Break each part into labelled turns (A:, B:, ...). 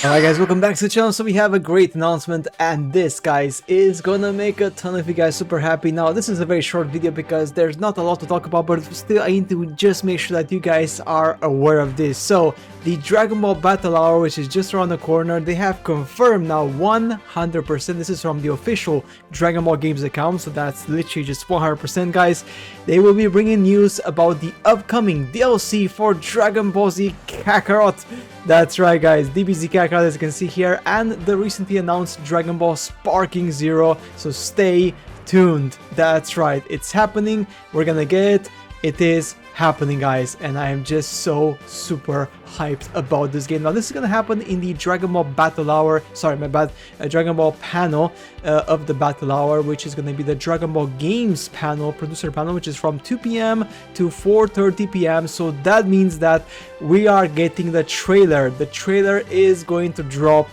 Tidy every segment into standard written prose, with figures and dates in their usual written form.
A: Alright guys, welcome back to the channel. So we have a great announcement, and this guys is gonna make a ton of you guys super happy. Now this is a very short video because there's not a lot to talk about, but still I need to just make sure that you guys are aware of this. So the Dragon Ball Battle Hour, which is just around the corner, they have confirmed now 100%. This is from the official Dragon Ball Games account, so that's literally just 100% guys. They will be bringing news about the upcoming DLC for Dragon Ball Z Kakarot. That's right guys, DBZ Kakarot, as you can see here, and the recently announced Dragon Ball Sparking Zero, so stay tuned. That's right, it's happening, we're gonna get it, it is happening guys, and I am just so super hyped about this game. Now this is gonna happen in the Dragon Ball Battle Hour, sorry my bad, Dragon Ball panel of the Battle Hour, which is gonna be the Dragon Ball Games panel, producer panel, which is from 2 p.m. to 4:30 p.m. So that means that we are getting the trailer. The trailer is going to drop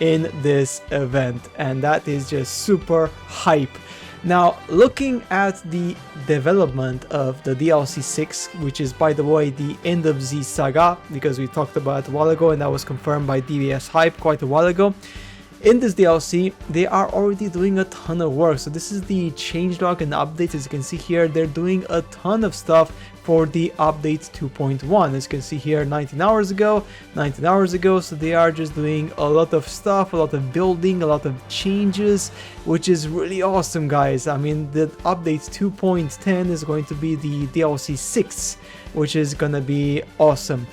A: in this event, and that is just super hype. Now, looking at the development of the DLC 6, which is by the way the End of Z saga, because we talked about it a while ago and that was confirmed by DBS Hype quite a while ago. In this DLC, they are already doing a ton of work. So this is the changelog and updates. As you can see here, they're doing a ton of stuff for the update 2.1. As you can see here, 19 hours ago. So they are just doing a lot of stuff, a lot of building, a lot of changes, which is really awesome, guys. I mean, the update 2.10 is going to be the DLC 6, which is gonna be awesome.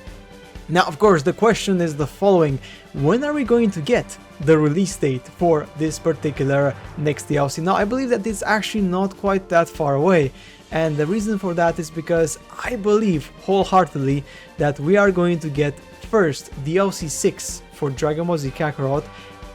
A: Now, of course, the question is the following: when are we going to get the release date for this particular next DLC? Now, I believe that it's actually not quite that far away, and the reason for that is because I believe wholeheartedly that we are going to get first DLC 6 for Dragon Ball Z Kakarot,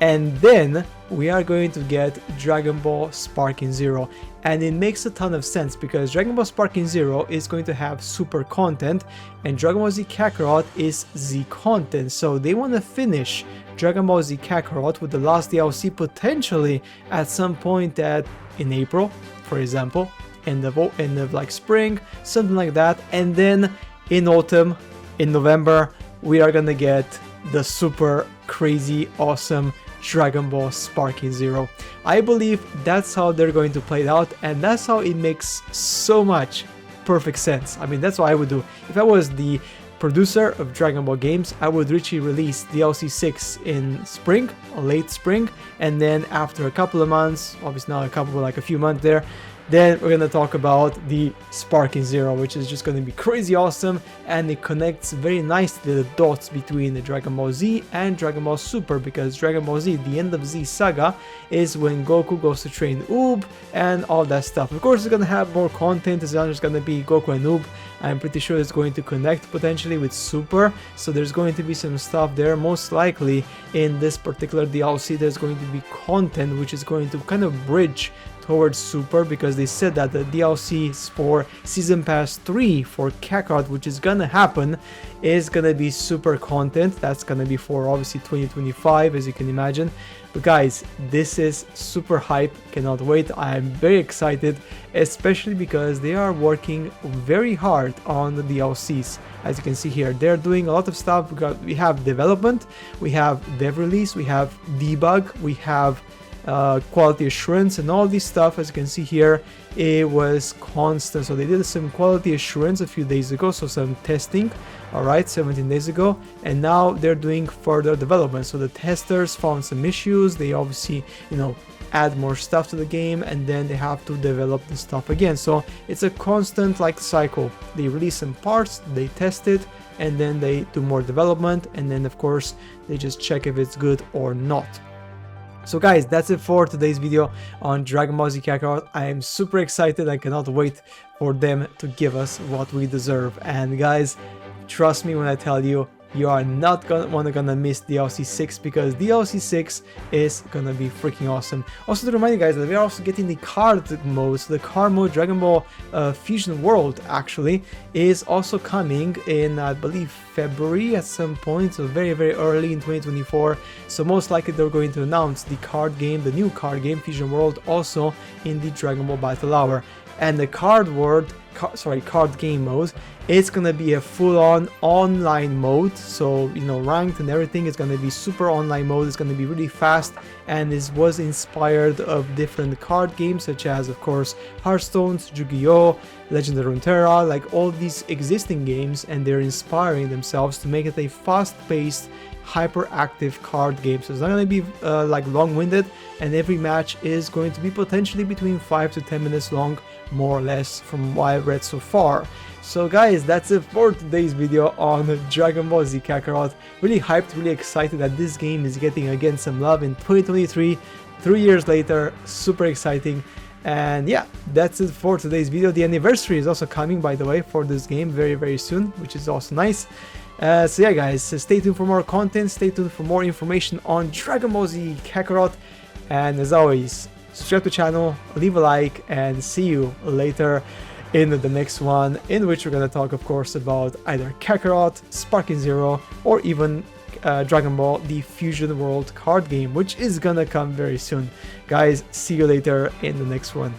A: and then we are going to get Dragon Ball Sparking Zero. And it makes a ton of sense because Dragon Ball Sparking Zero is going to have super content and Dragon Ball Z Kakarot is Z content. So they want to finish Dragon Ball Z Kakarot with the last DLC potentially at some point in April, for example, end of like spring, something like that. And then in autumn, in November, we are gonna get the super crazy awesome Dragon Ball Sparking Zero. I believe that's how they're going to play it out, and that's how it makes so much perfect sense. I mean, that's what I would do. If I was the producer of Dragon Ball games, I would literally release DLC 6 in spring, late spring, and then after a couple of months, obviously not a couple, but like a few months there, then we're gonna talk about the Sparking Zero, which is just gonna be crazy awesome, and it connects very nicely the dots between the Dragon Ball Z and Dragon Ball Super, because Dragon Ball Z, the End of Z saga, is when Goku goes to train Oob and all that stuff. Of course, it's gonna have more content. It's not just gonna be Goku and Oob. I'm pretty sure it's going to connect potentially with Super, so there's going to be some stuff there. Most likely in this particular DLC, there's going to be content which is going to kind of bridge towards Super, because they said that the DLCs for Season Pass 3 for Kakarot, which is gonna happen, is gonna be Super content. That's gonna be for obviously 2025, as you can imagine. But guys, this is super hype, cannot wait. I am very excited, especially because they are working very hard on the DLCs. As you can see here, they're doing a lot of stuff. We have development, we have dev release, we have debug, we have quality assurance, and all this stuff. As you can see here, it was constant. So they did some quality assurance a few days ago, so some testing, all right, 17 days ago, and now they're doing further development. So the testers found some issues, they obviously, you know, add more stuff to the game, and then they have to develop the stuff again. So it's a constant like cycle. They release some parts, they test it, and then they do more development, and then of course they just check if it's good or not. So guys, that's it for today's video on Dragon Ball Z Kakarot. I am super excited. I cannot wait for them to give us what we deserve. And guys, trust me when I tell you, you are not gonna miss DLC 6, because DLC 6 is gonna be freaking awesome. Also, to remind you guys that we are also getting the card mode. So the card mode, Dragon Ball Fusion World, actually is also coming in, I believe, February at some point, so very early in 2024. So most likely they're going to announce the card game, the new card game Fusion World, also in the Dragon Ball Battle Hour. And the card world card game mode. It's gonna be a full-on online mode, so you know, ranked and everything is gonna be super online mode. It's gonna be really fast, and this was inspired of different card games such as, of course, Hearthstone, Yu-Gi-Oh, Legend of Runeterra, like all these existing games, and they're inspiring themselves to make it a fast-paced, hyperactive card game. So it's not going to be like long-winded, and every match is going to be potentially between 5 to 10 minutes long, more or less, from what I've read so far. So guys, that's it for today's video on Dragon Ball Z Kakarot. Really hyped, really excited that this game is getting again some love in 2023, 3 years later. Super exciting. And yeah, that's it for today's video. The anniversary is also coming, by the way, for this game very soon, which is also nice. So yeah guys, stay tuned for more content, stay tuned for more information on Dragon Ball Z Kakarot, and as always, subscribe to the channel, leave a like, and see you later in the next one, in which we're gonna talk, of course, about either Kakarot, Sparking Zero, or even Dragon Ball, the Fusion World card game, which is gonna come very soon. Guys, see you later in the next one.